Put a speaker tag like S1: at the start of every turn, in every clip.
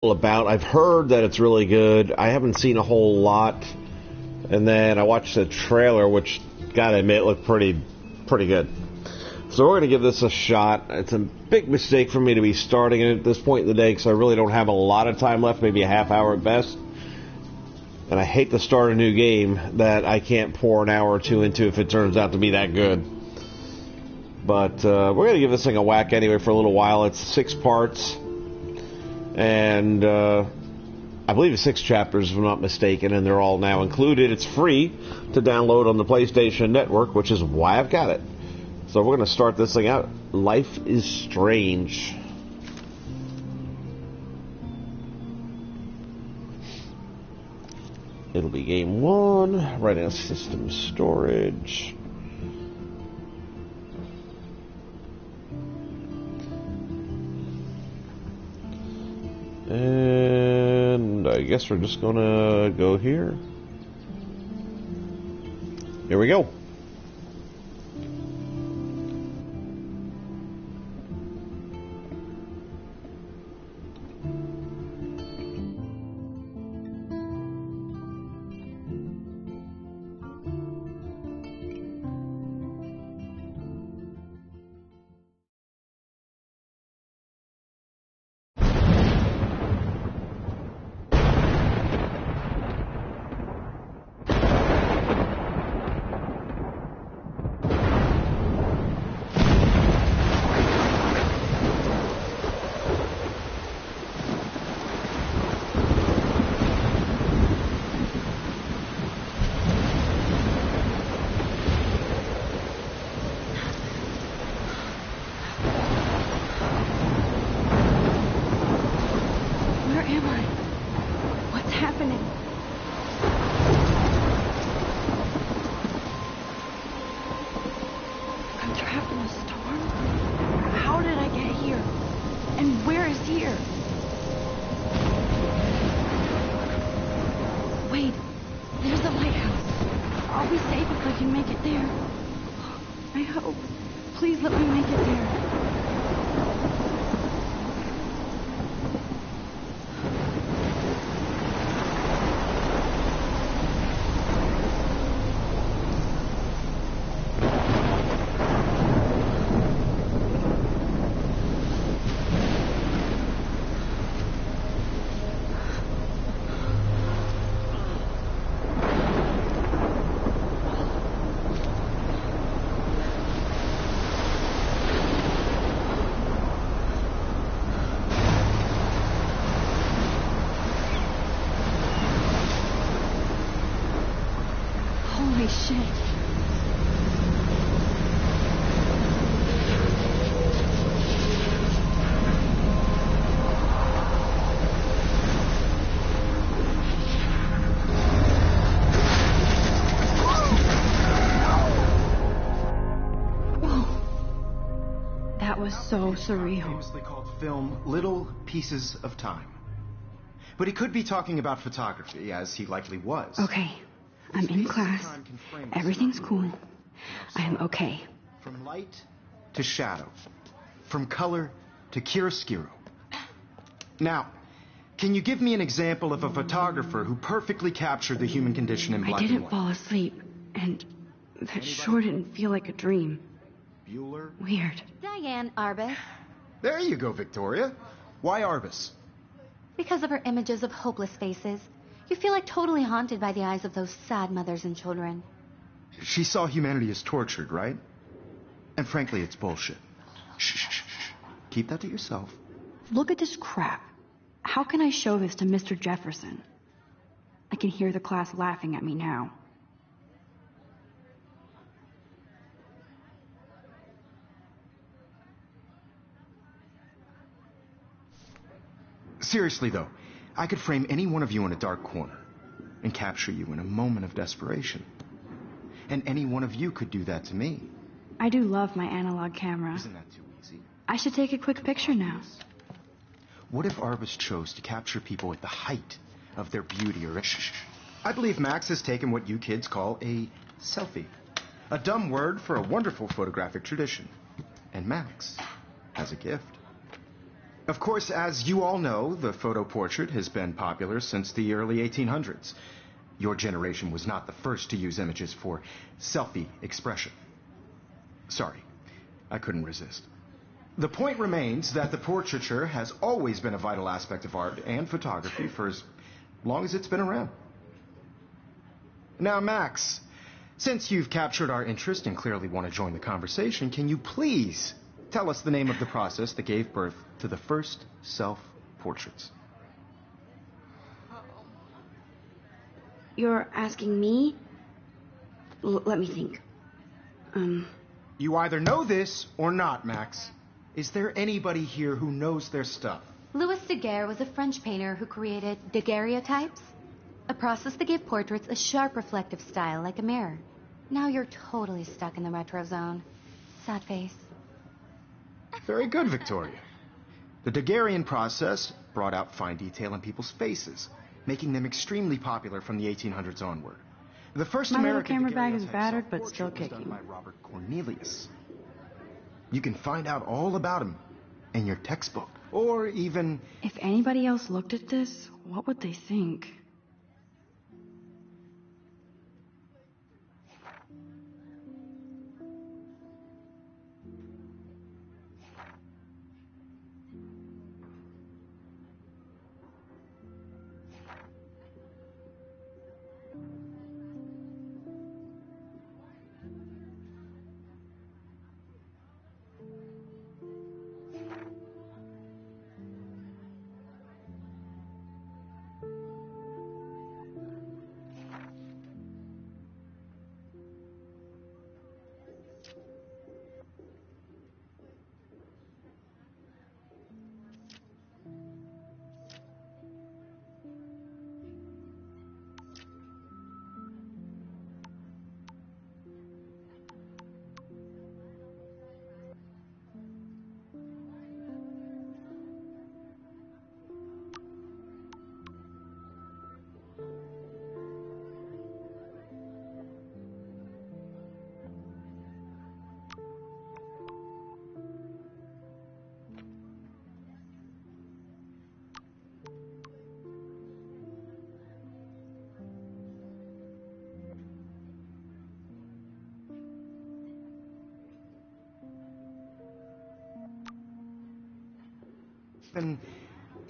S1: about. I've heard that it's really good. I haven't seen a whole lot. And then I watched the trailer, which, gotta admit, looked pretty good. So we're going to give this a shot. It's a big mistake for me to be starting it at this point in the day because I really don't have a lot of time left, maybe a half hour at best. And I hate to start a new game that I can't pour an hour or two into if it turns out to be that good. But we're going to give this thing a whack anyway for a little while. It's 6 parts. And I believe it's 6 chapters, if I'm not mistaken, and they're all now included. It's free to download on the PlayStation Network, which is why I've got it. So we're going to start this thing out. Life is Strange. It'll be game 1, right in system storage. And I guess we're just gonna go here. Here we go.
S2: So surreal.
S3: Famously called film Little Pieces of Time. But he could be talking about photography, as he likely was.
S2: Okay, I'm in class. Everything's cool. I am okay.
S3: From light to shadow. From color to chiaroscuro. Now, can you give me an example of a photographer who perfectly captured the human condition in black and white?
S2: I didn't fall asleep, and that sure didn't feel like a dream.
S3: Bueller?
S2: Weird.
S4: Diane Arbus.
S3: There you go, Victoria. Why Arbus?
S4: Because of her images of hopeless faces. You feel like totally haunted by the eyes of those sad mothers and children.
S3: She saw humanity as tortured, right? And frankly, it's bullshit. Shh, shh, shh. Keep that to yourself.
S2: Look at this crap. How can I show this to Mr. Jefferson? I can hear the class laughing at me now.
S3: Seriously, though, I could frame any one of you in a dark corner and capture you in a moment of desperation. And any one of you could do that to me.
S2: I do love my analog camera.
S3: Isn't that too easy?
S2: I should take a quick picture now.
S3: What if Arbus chose to capture people at the height of their beauty or... Shh. I believe Max has taken what you kids call a selfie. A dumb word for a wonderful photographic tradition. And Max has a gift. Of course, as you all know, the photo portrait has been popular since the early 1800s. Your generation was not the first to use images for selfie expression. Sorry, I couldn't resist. The point remains that the portraiture has always been a vital aspect of art and photography for as long as it's been around. Now, Max, since you've captured our interest and clearly want to join the conversation, can you please tell us the name of the process that gave birth to the first self-portraits?
S2: You're asking me? Let me think.
S3: You either know this or not, Max. Is there anybody here who knows their stuff?
S4: Louis Daguerre was a French painter who created daguerreotypes, a process that gave portraits a sharp reflective style like a mirror. Now you're totally stuck in the retro zone. Sad face.
S3: Very good, Victoria. The Daguerrean process brought out fine detail in people's faces, making them extremely popular from the 1800s onward. The first
S2: My little
S3: American
S2: camera bag is
S3: daguerreotype
S2: battered, but
S3: self-portrait
S2: still
S3: was done
S2: kicking.
S3: by Robert Cornelius. You can find out all about him in your textbook, or even...
S2: If anybody else looked at this, what would they think?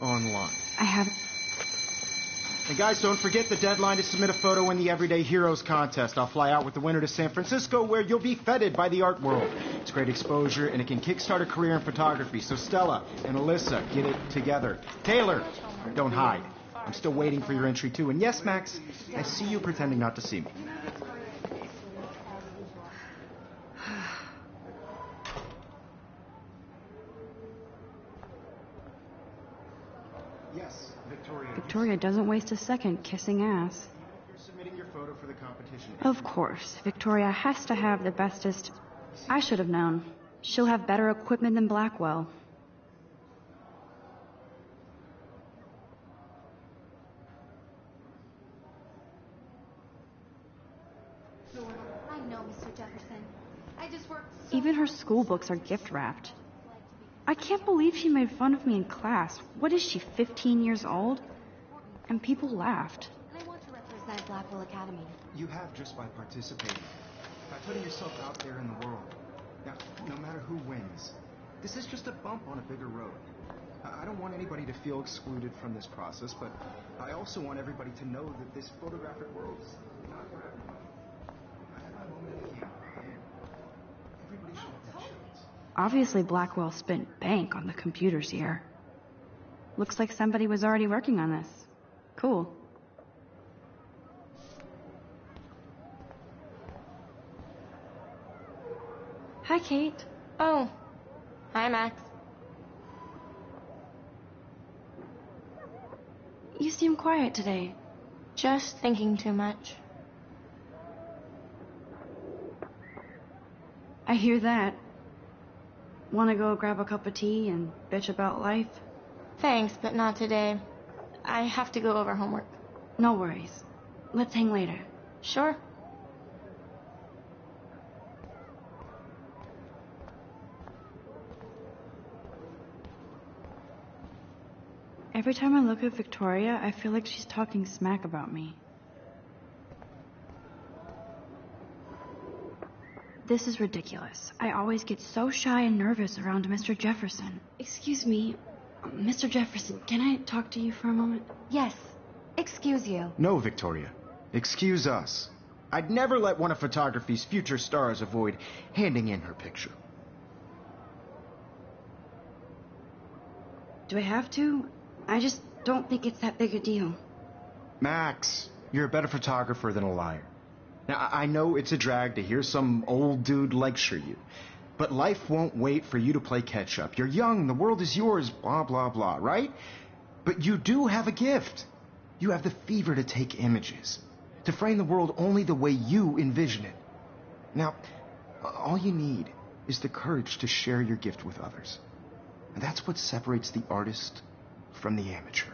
S3: online.
S2: I have...
S3: And guys, don't forget the deadline to submit a photo in the Everyday Heroes contest. I'll fly out with the winner to San Francisco, where you'll be feted by the art world. It's great exposure, and it can kickstart a career in photography. So Stella and Alyssa, get it together. Taylor, don't hide. I'm still waiting for your entry, too. And yes, Max, I see you pretending not to see me. Yes, Victoria.
S2: Victoria doesn't waste a second kissing ass.
S3: You're submitting your photo for the competition.
S2: Of course, Victoria has to have the bestest... I should have known. She'll have better equipment than Blackwell.
S4: I know, Mr. Jefferson. I just worked so
S2: Even her
S4: hard.
S2: school books are gift wrapped. I can't believe she made fun of me in class. What is she, 15 years old? And people laughed.
S4: And I want to represent Blackwell Academy.
S3: You have just by participating, by putting yourself out there in the world. Now, no matter who wins, this is just a bump on a bigger road. I don't want anybody to feel excluded from this process, but I also want everybody to know that this photographic world is not for everyone. I had my moment in the camera. Everybody should have that chance.
S2: Obviously, Blackwell spent bank on the computers here. Looks like somebody was already working on this. Cool. Hi, Kate.
S5: Oh. Hi, Max.
S2: You seem quiet today.
S5: Just thinking too much.
S2: I hear that. Want to go grab a cup of tea and bitch about life?
S5: Thanks, but not today. I have to go over homework.
S2: No worries. Let's hang later.
S5: Sure.
S2: Every time I look at Victoria, I feel like she's talking smack about me. This is ridiculous. I always get so shy and nervous around Mr. Jefferson. Excuse me, Mr. Jefferson, can I talk to you for a moment?
S4: Yes. Excuse you.
S3: No, Victoria. Excuse us. I'd never let one of photography's future stars avoid handing in her picture.
S2: Do I have to? I just don't think it's that big a deal.
S3: Max, you're a better photographer than a liar. Now, I know it's a drag to hear some old dude lecture you, but life won't wait for you to play catch-up. You're young, the world is yours, blah, blah, blah, right? But you do have a gift. You have the fever to take images, to frame the world only the way you envision it. Now, all you need is the courage to share your gift with others. And that's what separates the artist from the amateur.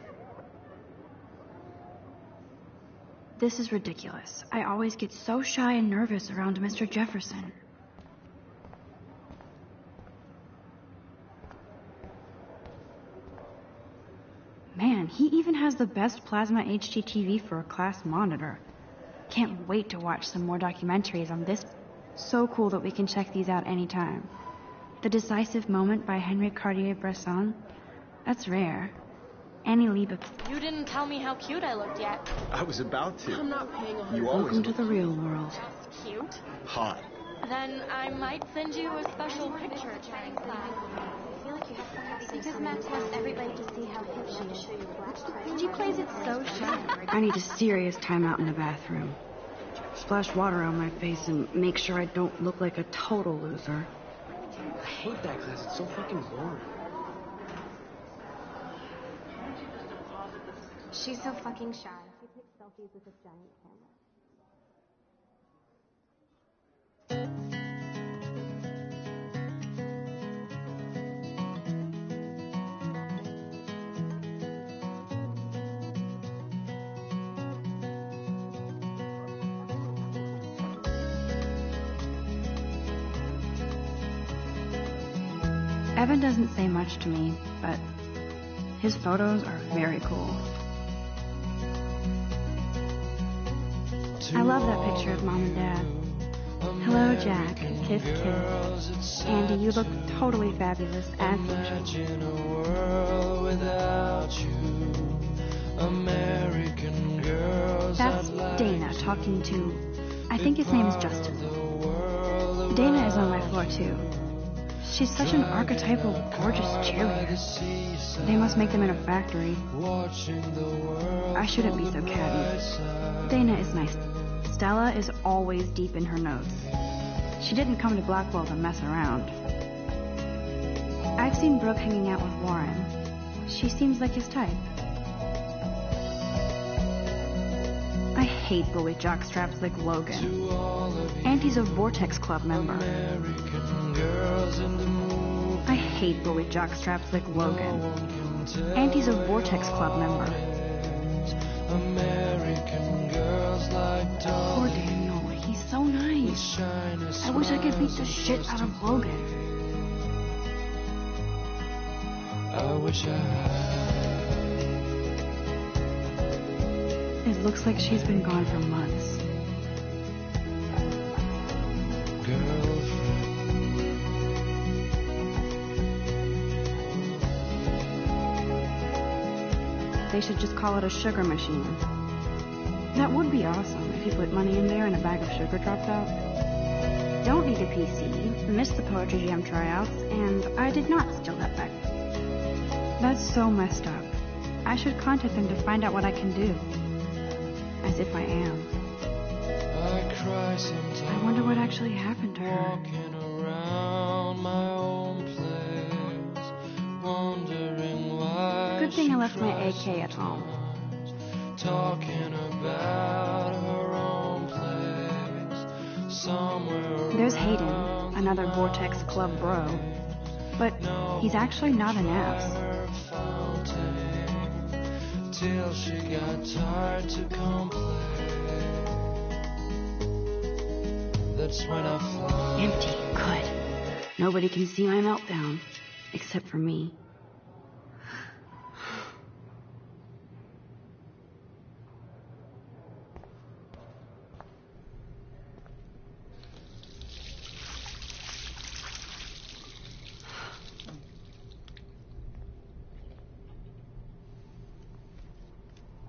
S2: This is ridiculous. I always get so shy and nervous around Mr. Jefferson. Man, he even has the best plasma HDTV for a class monitor. Can't wait to watch some more documentaries on this. So cool that we can check these out anytime. The Decisive Moment by Henry Cartier-Bresson. That's rare. Annie Liebig.
S5: You didn't tell me how cute I looked yet.
S3: I was about to.
S5: I'm not paying 100.
S3: You always
S2: Welcome to the real world.
S5: That's cute.
S3: hot.
S5: Then I might send you a special picture during class.
S4: Because Max wants everybody to see how hip she is.
S2: She plays it so shy. I need a serious timeout in the bathroom. Splash water on my face and make sure I don't look like a total loser.
S6: I hate that class. It's so fucking boring.
S4: She's so fucking shy. She takes selfies with a giant camera.
S2: Evan doesn't say much to me, but his photos are very cool. I love that picture of Mom and Dad. Hello, Jack. Kiss, kiss. Andy, you look totally fabulous, as usual. That's Dana talking to, I think his name is Justin. Dana is on my floor, too. She's such an archetypal, gorgeous cheerleader. They must make them in a factory. I shouldn't be so catty. Dana is nice. Stella is always deep in her notes. She didn't come to Blackwell to mess around. I've seen Brooke hanging out with Warren. She seems like his type. I hate bully jockstraps like Logan. And he's a Vortex Club member. I hate bully jockstraps like Logan. And he's a Vortex Club member. Poor Daniel, he's so nice. I wish I could beat the shit out of Logan.
S7: I wish I had.
S2: It looks like she's been gone for months.
S7: Girlfriend.
S2: They should just call it a sugar machine. That would be awesome if you put money in there and a bag of sugar dropped out. Don't need a PC, missed the Poetry Jam tryouts, and I did not steal that bag. That's so messed up. I should contact them to find out what I can do. As if I am.
S7: I cry sometimes.
S2: I wonder what actually happened to her.
S7: Walking around my own place, wondering why.
S2: Good thing I left my
S7: she
S2: AK at home.
S7: cries, talking about her own place, somewhere.
S2: There's Hayden, another Vortex Club bro. But he's actually not an ass.
S7: Till she got tired to complain. That's when I fly.
S2: Empty. Good. Nobody can see my meltdown. Except for me.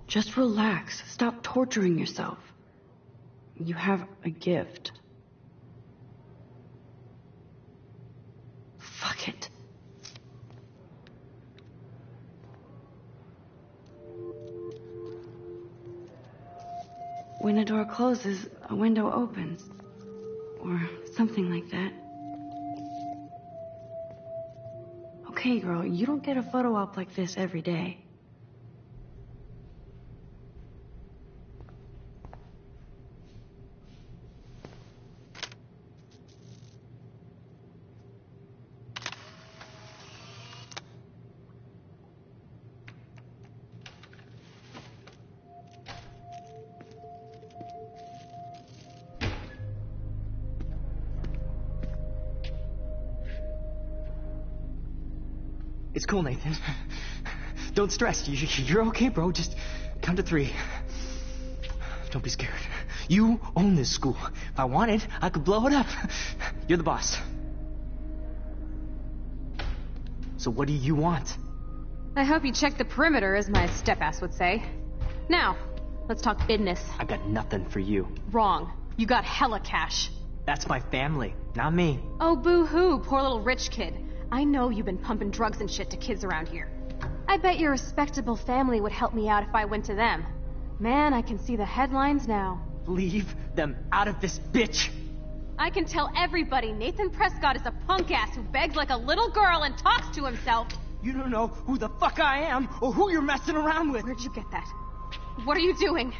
S2: Just relax. Stop torturing yourself. You have a gift. Fuck it. When a door closes, a window opens. Or something like that. Okay, girl, you don't get a photo op like this every day.
S6: It's cool, Nathan. Don't stress. You're okay, bro. Just count to 3. Don't be scared. You own this school. If I wanted, I could blow it up. You're the boss. So what do you want?
S8: I hope you checked the perimeter, as my step-ass would say. Now, let's talk business.
S6: I got nothing for you.
S8: Wrong. You got hella cash.
S6: That's my family, not me.
S8: Oh, boo-hoo, poor little rich kid. I know you've been pumping drugs and shit to kids around here. I bet your respectable family would help me out if I went to them. Man, I can see the headlines now.
S6: Leave them out of this, bitch!
S8: I can tell everybody Nathan Prescott is a punk ass who begs like a little girl and talks to himself.
S6: You don't know who the fuck I am or who you're messing around with.
S8: Where'd you get that? What are you doing?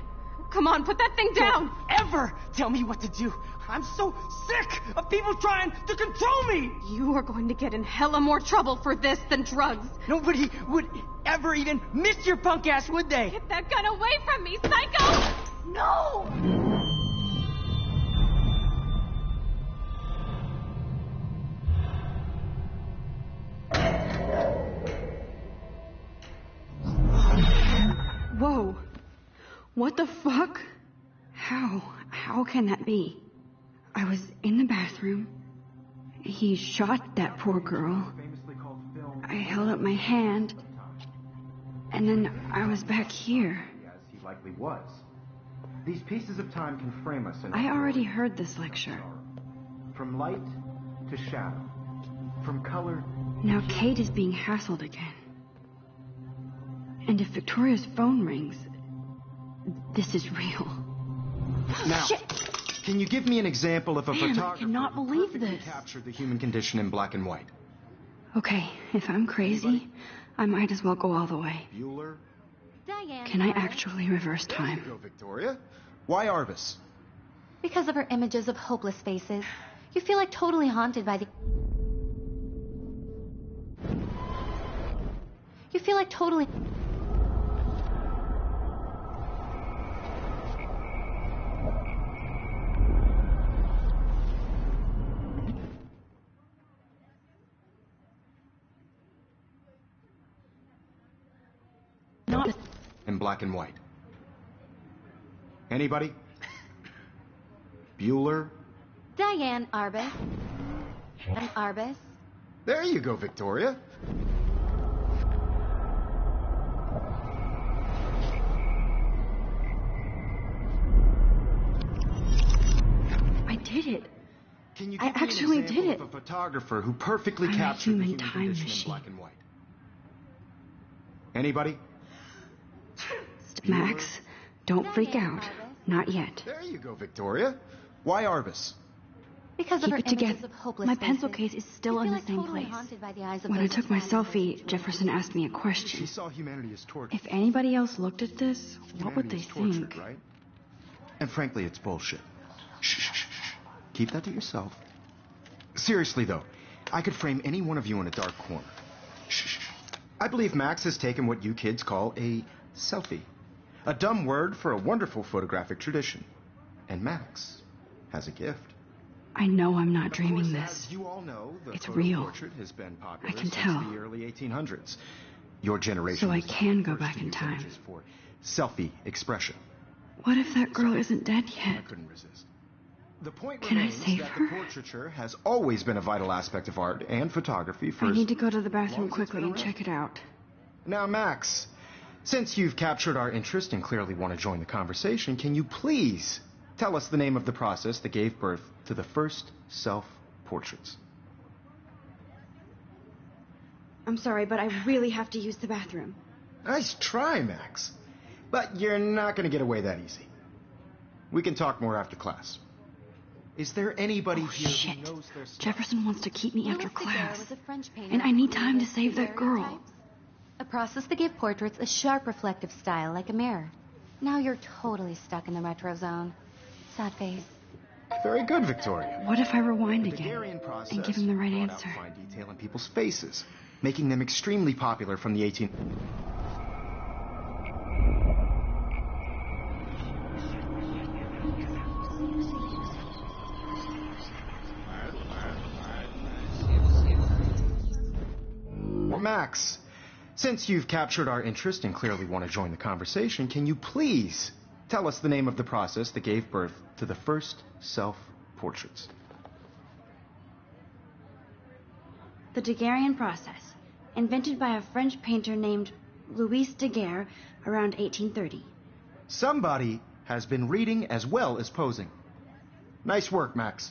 S8: Come on, put that thing down!
S6: Don't ever tell me what to do! I'm so sick of people trying to control me!
S8: You are going to get in hella more trouble for this than drugs.
S6: Nobody would ever even miss your punk ass, would they?
S8: Get that gun away from me, psycho! No!
S2: Whoa. What the fuck? How can that be? I was in the bathroom. He shot that poor girl. I held up my hand. And then I was back here.
S3: As he likely was. These pieces of time can frame us in...
S2: I already heard this lecture.
S3: From light to shadow. From color...
S2: Now Kate is being hassled again. And if Victoria's phone rings, this is real.
S3: Now,
S2: Shit.
S3: Can you give me an example of a
S2: Man, I
S3: photographer
S2: cannot
S3: who
S2: believe
S3: perfectly
S2: this.
S3: captured the human condition in black and white?
S2: Okay, if I'm crazy, I might as well go all the way.
S3: Bueller?
S4: Diane.
S2: Can I actually reverse
S3: There you
S2: time?
S3: go, Victoria. Why Arvis?
S4: Because of her images of hopeless faces, you feel like totally haunted by the... You feel like totally...
S2: Not...
S3: In black and white. Anybody? Bueller?
S4: Diane Arbus. And Arbus.
S3: There you go, Victoria.
S2: I did it.
S3: Can you
S2: I
S3: give me an
S2: actually
S3: example
S2: did it.
S3: of a photographer who perfectly
S2: I'm a
S3: captured the
S2: human
S3: human
S2: time
S3: condition in
S2: machine.
S3: black and white? Anybody?
S2: Max, don't freak
S4: Diane
S2: out.
S4: Arbus.
S2: Not yet.
S3: There you go, Victoria. Why Arvis?
S4: Because of
S2: Keep
S4: her
S2: it
S4: images
S2: together.
S4: of hopeless
S2: My
S4: faces.
S2: pencil case is still
S4: You
S2: in
S4: feel
S2: the
S4: like
S2: same
S4: totally
S2: place.
S4: haunted by the eyes of
S2: When I
S4: those
S2: took my
S4: who
S2: selfie, Jefferson asked me a
S3: She
S2: question.
S3: saw humanity as tortured.
S2: If anybody else looked at this, what would they
S3: Humanity is tortured,
S2: think?
S3: right? And frankly, it's bullshit. Shh, shh, shh, shh. Keep that to yourself. Seriously, though, I could frame any one of you in a dark corner. Shh, shh, shh. I believe Max has taken what you kids call a selfie. A dumb word for a wonderful photographic tradition. And Max has a gift.
S2: I know I'm not
S3: Of
S2: dreaming
S3: course,
S2: this.
S3: as you all know, the
S2: It's
S3: photo
S2: real.
S3: portrait has been popular
S2: I can
S3: since
S2: tell.
S3: the early 1800s. Your generation
S2: So I
S3: was the
S2: can go
S3: first
S2: back
S3: to
S2: in
S3: use
S2: time.
S3: images for selfie expression.
S2: What if that girl isn't dead
S3: I
S2: yet?
S3: couldn't resist. The point
S2: Can I
S3: remains
S2: save
S3: that
S2: her?
S3: the portraiture has always been a vital aspect of art and photography for
S2: I
S3: as
S2: need to go to the
S3: long
S2: bathroom
S3: as it's
S2: quickly
S3: been
S2: and
S3: around.
S2: check it out.
S3: Now, Max, Since you've captured our interest and clearly want to join the conversation, can you please tell us the name of the process that gave birth to the first self-portraits?
S2: I'm sorry, but I really have to use the bathroom.
S3: Nice try, Max. But you're not going to get away that easy. We can talk more after class. Is there anybody here
S2: Shit.
S3: who knows their stuff?
S2: Jefferson wants to keep me after
S4: Louis Daguerre
S2: class.
S4: was a French painter
S2: And I need
S4: who
S2: time to
S4: created
S2: save that girl.
S4: daguerreotypes, a process that gave portraits a sharp reflective style like a mirror. Now you're totally stuck in the retro zone. Sad face.
S3: Very good, Victoria.
S2: What if I rewind
S3: The
S2: again
S3: Daguerrean process
S2: and give him the right
S3: brought
S2: answer?
S3: out fine detail in people's faces, making them extremely popular from the 18th. Max, since you've captured our interest and clearly want to join the conversation, can you please tell us the name of the process that gave birth to the first self-portraits?
S2: The Daguerrean process, invented by a French painter named Louis Daguerre around 1830.
S3: Somebody has been reading as well as posing. Nice work, Max.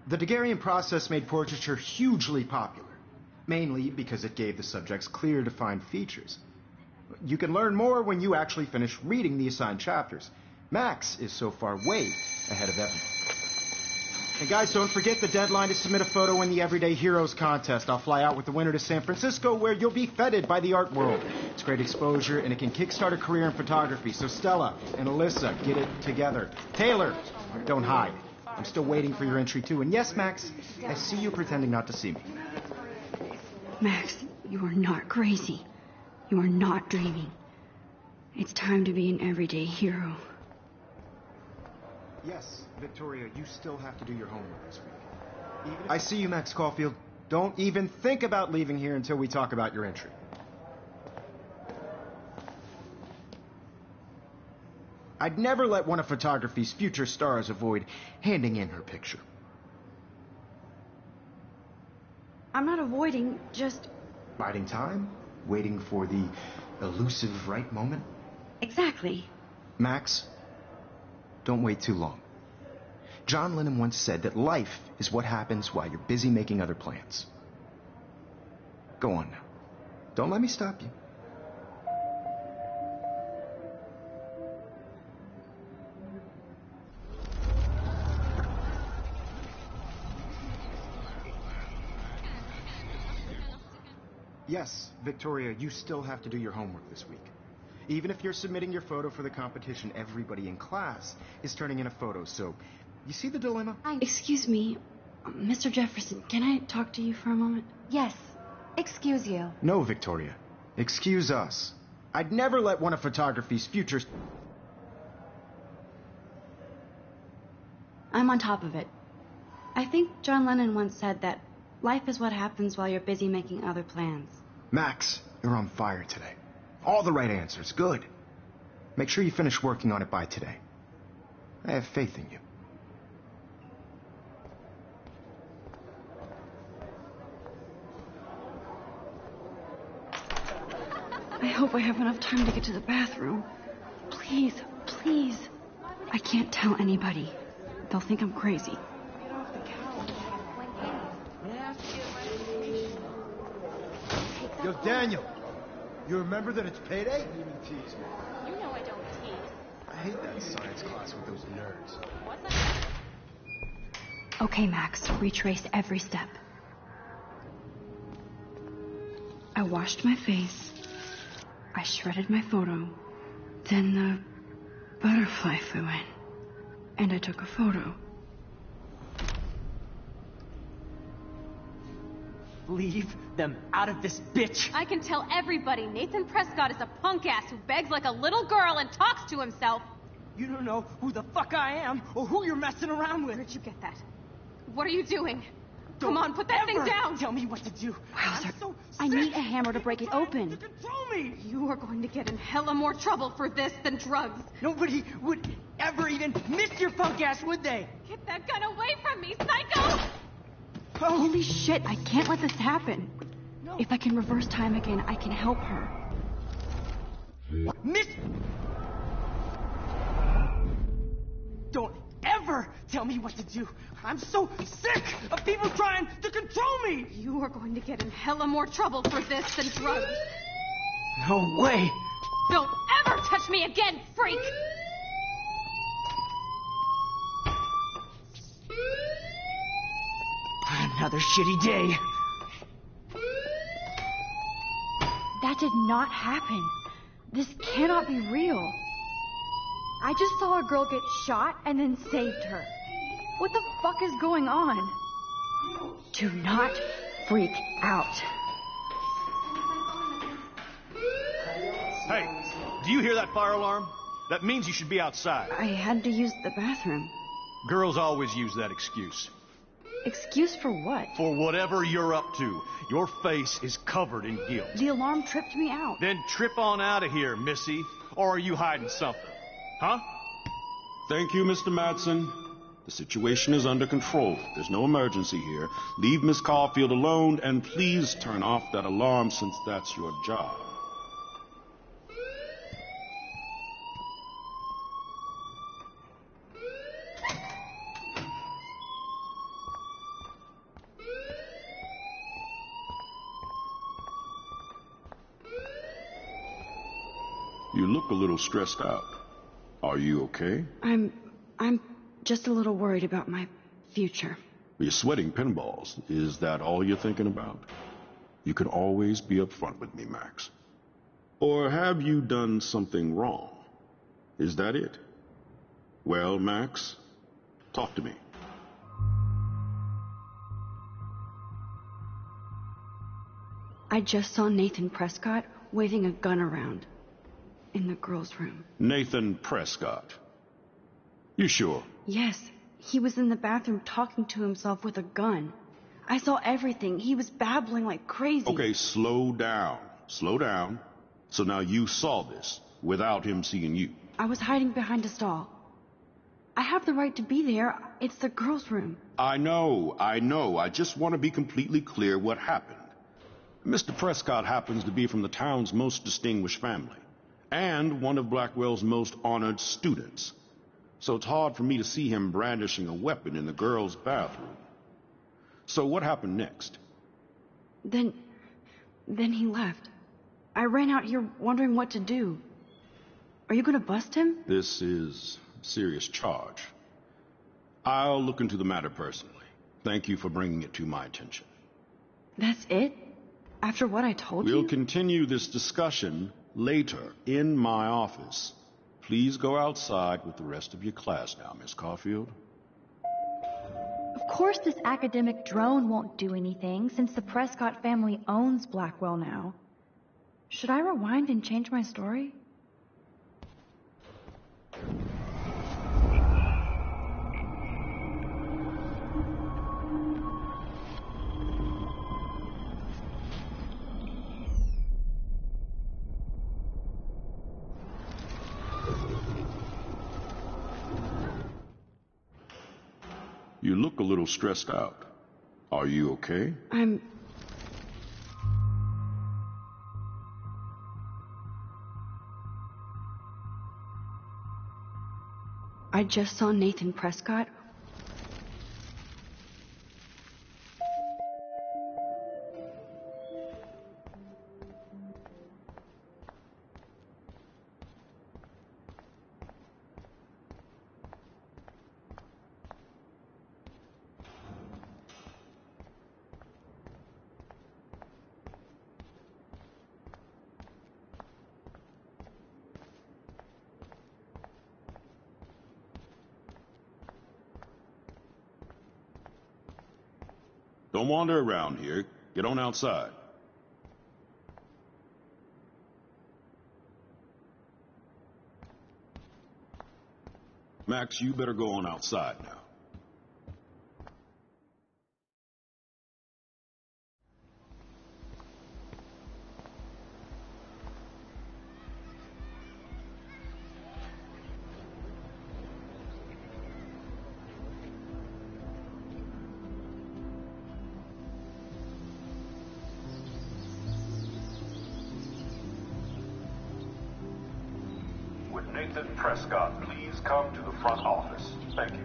S3: The Daguerrean process made portraiture hugely popular, mainly because it gave the subjects clear, defined features. You can learn more when you actually finish reading the assigned chapters. Max is so far way ahead of everyone. And guys, don't forget the deadline to submit a photo in the Everyday Heroes contest. I'll fly out with the winner to San Francisco, where you'll be feted by the art world. It's great exposure, and it can kickstart a career in photography. So Stella and Alyssa, get it together. Taylor, don't hide. I'm still waiting for your entry, too. And yes, Max, I see you pretending not to see me.
S2: Max, you are not crazy. You are not dreaming. It's time to be an everyday hero.
S3: Yes, Victoria, you still have to do your homework this week. I see you, Max Caulfield. Don't even think about leaving here until we talk about your entry. I'd never let one of photography's future stars avoid handing in her picture.
S2: I'm not avoiding, just...
S3: Biding time? Waiting for the elusive right moment?
S2: Exactly.
S3: Max, don't wait too long. John Lennon once said that life is what happens while you're busy making other plans. Go on now. Don't let me stop you. Yes, Victoria, you still have to do your homework this week. Even if you're submitting your photo for the competition, everybody in class is turning in a photo, so you see the dilemma?
S2: Excuse me, Mr. Jefferson, can I talk to you for a moment?
S4: Yes. Excuse you.
S3: No, Victoria. Excuse us. I'd never let one of photography's futures...
S2: I'm on top of it. I think John Lennon once said that life is what happens while you're busy making other plans.
S3: Max, you're on fire today. All the right answers. Good. Make sure you finish working on it by today. I have faith in you.
S2: I hope I have enough time to get to the bathroom. Please, please. I can't tell anybody. They'll think I'm crazy.
S9: Yo, Daniel, you remember that it's payday?
S8: You know I don't tease.
S9: I hate that science class with those nerds.
S2: Okay, Max, retrace every step. I washed my face. I shredded my photo. Then the butterfly flew in. And I took a photo.
S6: Leave them out of this, bitch!
S8: I can tell everybody Nathan Prescott is a punk ass who begs like a little girl and talks to himself.
S6: You don't know who the fuck I am or who you're messing around with.
S8: Where'd you get that? What are you doing?
S6: Don't
S8: Come on, put that thing
S6: ever
S8: down!
S6: Tell me what to do.
S2: Wowzer.
S6: I'm so
S2: I need
S6: sick.
S2: a hammer to break it open.
S6: To control me.
S8: You are going to get in hella more trouble for this than drugs.
S6: Nobody would ever even miss your punk ass, would they?
S8: Get that gun away from me, psycho!
S2: Holy shit, I can't let this happen.
S6: No.
S2: If I can reverse time again, I can help her.
S6: Miss... Don't ever tell me what to do. I'm so sick of people trying to control me.
S8: You are going to get in hella more trouble for this than drugs.
S6: No way.
S8: Don't ever touch me again, freak!
S6: Another shitty day.
S2: That did not happen. This cannot be real. I just saw a girl get shot and then saved her. What the fuck is going on? Do not freak out.
S9: Hey, do you hear that fire alarm? That means you should be outside.
S2: I had to use the bathroom.
S9: Girls always use that excuse.
S2: Excuse for what?
S9: For whatever you're up to. Your face is covered in guilt.
S2: The alarm tripped me out.
S9: Then trip on out of here, Missy. Or are you hiding something? Huh?
S10: Thank you, Mr. Madsen. The situation is under control. There's no emergency here. Leave Miss Caulfield alone, and please turn off that alarm since that's your job. You look a little stressed out. Are you okay?
S2: I'm just a little worried about my future.
S10: You're sweating pinballs. Is that all you're thinking about? You can always be upfront with me, Max. Or have you done something wrong? Is that it? Well, Max, talk to me.
S2: I just saw Nathan Prescott waving a gun around in the girls' room.
S10: Nathan Prescott. You sure?
S2: Yes, he was in the bathroom talking to himself with a gun. I saw everything. He was babbling like crazy.
S10: Okay, slow down. Slow down. So now you saw this without him seeing you.
S2: I was hiding behind a stall. I have the right to be there. It's the girls' room.
S10: I know. I just want to be completely clear what happened. Mr. Prescott happens to be from the town's most distinguished family, and one of Blackwell's most honored students. So it's hard for me to see him brandishing a weapon in the girls' bathroom. So what happened next?
S2: Then he left. I ran out here wondering what to do. Are you gonna bust him?
S10: This is a serious charge. I'll look into the matter personally. Thank you for bringing it to my attention.
S2: That's it? After what I told you?
S10: We'll continue this discussion later in my office. Please go outside with the rest of your class now, Miss Caulfield.
S2: Of course this academic drone won't do anything, since the Prescott family owns Blackwell now. Should I rewind and change my story?
S10: You look a little stressed out. Are you okay?
S2: I just saw Nathan Prescott.
S10: Don't wander around here. Get on outside. Max, you better go on outside now. with Nathan Prescott, please come to the front office. Thank you.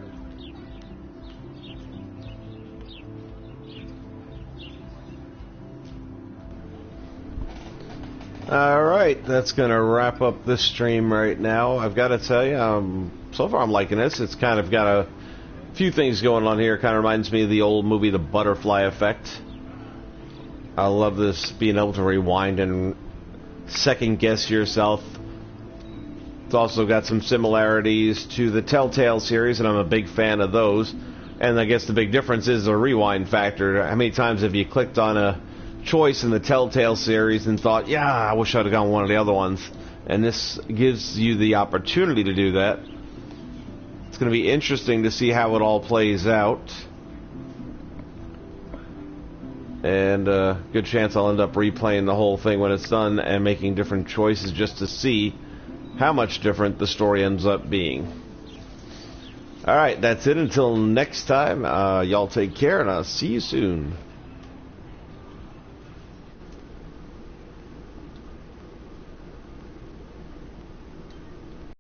S1: Alright, that's going to wrap up this stream right now. I've got to tell you, so far I'm liking this. It's kind of got a few things going on here. Kind of reminds me of the old movie The Butterfly Effect. I love this, being able to rewind and second guess yourself. It's also got some similarities to the Telltale series, and I'm a big fan of those. And I guess the big difference is the rewind factor. How many times have you clicked on a choice in the Telltale series and thought, yeah, I wish I'd have gone one of the other ones? And this gives you the opportunity to do that. It's going to be interesting to see how it all plays out. And good chance I'll end up replaying the whole thing when it's done and making different choices just to see how much different the story ends up being. Alright, that's it. Until next time, y'all take care, and I'll see you soon.